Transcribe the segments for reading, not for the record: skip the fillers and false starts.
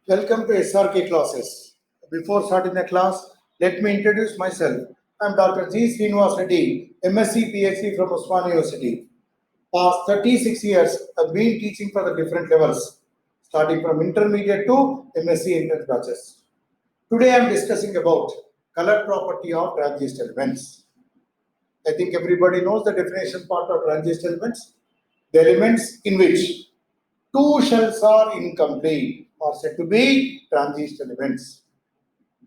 Welcome to SRK classes. Before starting the class, let me introduce myself. I am Dr. G. Srinivas Reddy, MSc PhD from Osman University. Past 36 years, I've been teaching for the different levels, starting from intermediate to MSc entrance batches. Today I am discussing about color property of transient elements. I think everybody knows the definition part of transient elements. The elements in which two shells are incomplete are said to be transient elements.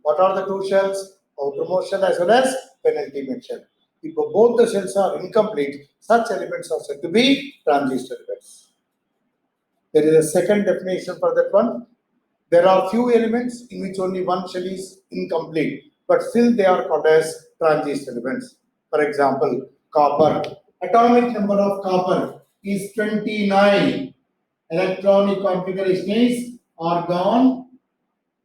What are the two shells? Outermost shell as well as penultimate shell. If both the shells are incomplete, such elements are said to be transient elements. There is a second definition for that one. There are few elements in which only one shell is incomplete, but still they are called as transient elements. For example, copper. Atomic number of copper is 29. Electronic configuration is argon,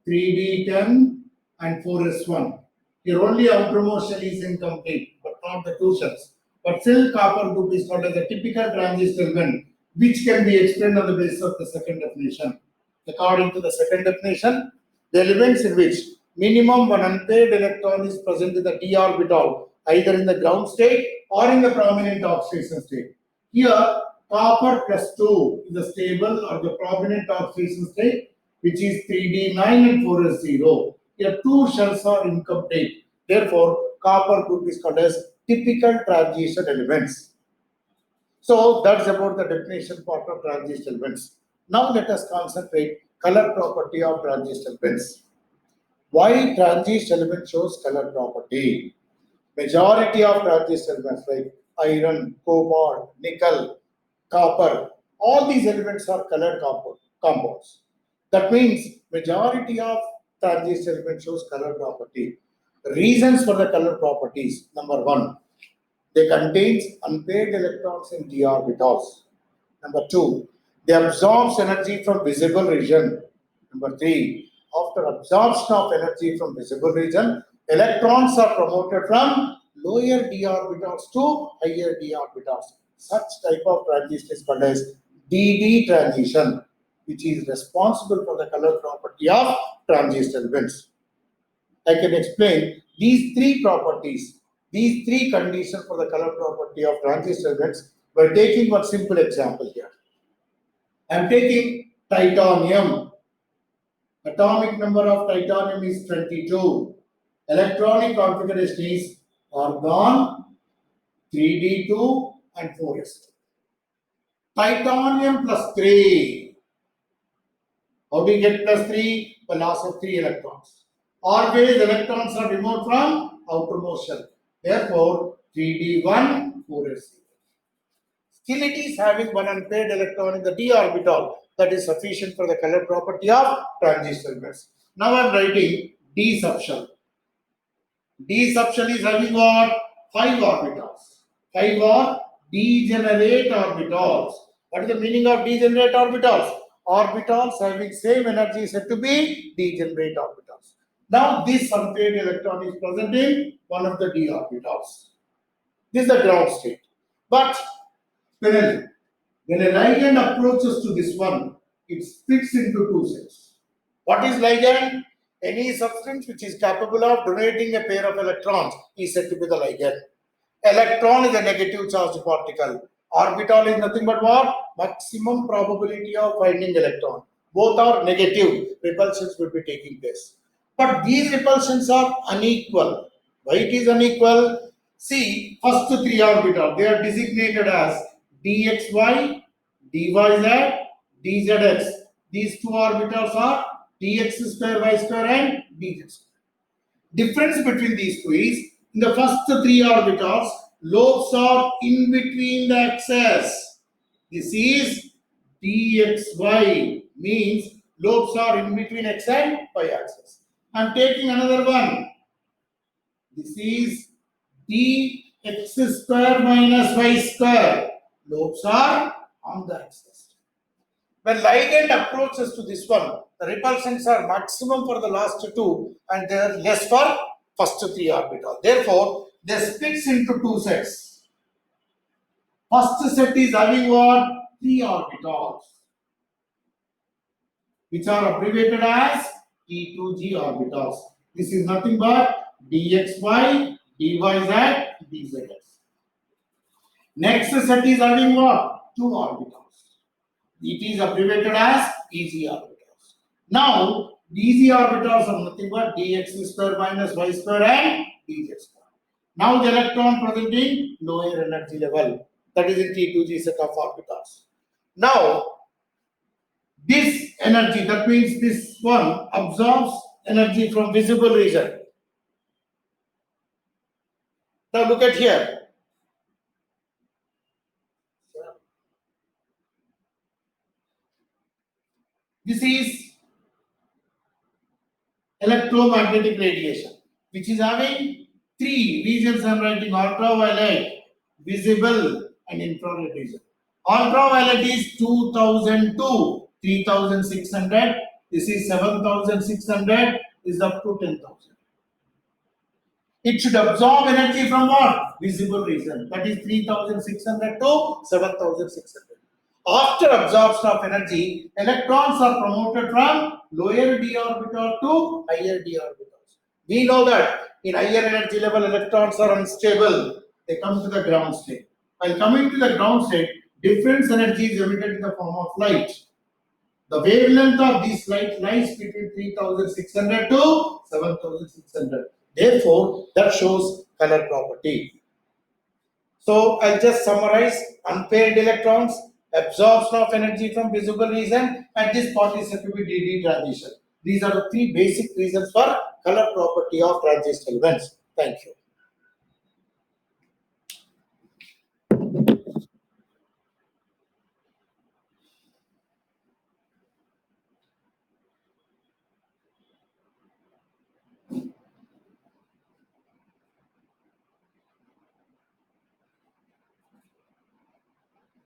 3d10 and 4s1. Here only outermost shell is incomplete, but not the two shells. But still copper group is called as a typical transient element, which can be explained on the basis of the second definition. According to the second definition, the elements in which minimum one unpaired electron is present in the d orbital, either in the ground state or in the prominent oxidation state. Here, copper plus 2 is the stable or the prominent oxidation state, which is 3d9 and 4s0. Here, two shells are incomplete. Therefore, copper group is called as typical transition elements. So that's about the definition part of transient elements. Now let us concentrate color property of transient elements. Why transient element shows color property? Majority of transient elements like iron, cobalt, nickel, copper, all these elements are colored compounds. That means majority of transient elements shows color property. Reasons for the color properties. Number one, they contains unpaired electrons in d orbitals. Number two, they absorbs energy from visible region. Number three, after absorption of energy from visible region, electrons are promoted from lower d orbitals to higher d orbitals. Such type of transition is called as DD transition, which is responsible for the color property of transient elements. I can explain these three properties, these three conditions for the color property of transient elements by taking one simple example here. I am taking titanium. Atomic number of titanium is 22. Electronic configuration is argon, 3d2 and 4s2. Titanium plus 3. How do you get plus 3? By loss of 3 electrons. Always electrons are removed from outermost shell. Therefore, 3d1, 4s0. Still it is having one unpaired electron in the d orbital. That is sufficient for the color property of transient elements. Now I am writing d subshell. D subshell is having what? 5 orbitals. 5 are degenerate orbitals. What is the meaning of degenerate orbitals? Orbitals having same energy is said to be degenerate orbitals. Now this unpaired electron is present in one of the d orbitals. This is the ground state. But when a ligand approaches to this one, it splits into two sets. What is ligand? Any substance which is capable of donating a pair of electrons is said to be the ligand. Electron is a negative charged particle. Orbital is nothing but what? Maximum probability of finding electron. Both are negative. Repulsions will be taking place. But these repulsions are unequal. Why it is unequal? See, first three orbitals, they are designated as dxy, dyz, dzx. These two orbitals are dx square, y square and dz square. Difference between these two is, in the first three orbitals, lobes are in between the axes. This is dxy, means lobes are in between x and y axis. I am taking another one. This is dx square minus y square. Lobes are on the axis. When ligand approaches to this one, the repulsions are maximum for the last two and they are less for first three orbitals. Therefore, they splits into two sets. First set is having what? 3 orbitals. which are abbreviated as T2G orbitals. This is nothing but dxy, dyz, dzx. Next set is having what? Two orbitals. It is abbreviated as EZ orbitals. Now, DZ orbitals are nothing but dx square minus y square and dz square. Now, the electron present in lower energy level, that is in T2G set of orbitals. Now, this energy, that means this one absorbs energy from visible region. Now, look at here. This is electromagnetic radiation, which is having three regions. I am writing: ultraviolet, visible, and infrared region. Ultraviolet is 2000 to 3600. This is 7600. This is up to 10,000. It should absorb energy from what? Visible region. That is 3600 to 7600. After absorption of energy, electrons are promoted from lower d orbital to higher d orbitals. We know that in higher energy level, electrons are unstable. They come to the ground state. While coming to the ground state, different energy is emitted in the form of light. The wavelength of this light lies between 3600 to 7600. Therefore, that shows color property. So, I'll just summarize: unpaired electrons, absorption of energy from visible region, and this part is said to be DD transition. These are the three basic reasons for color property of transistor elements. Thank you.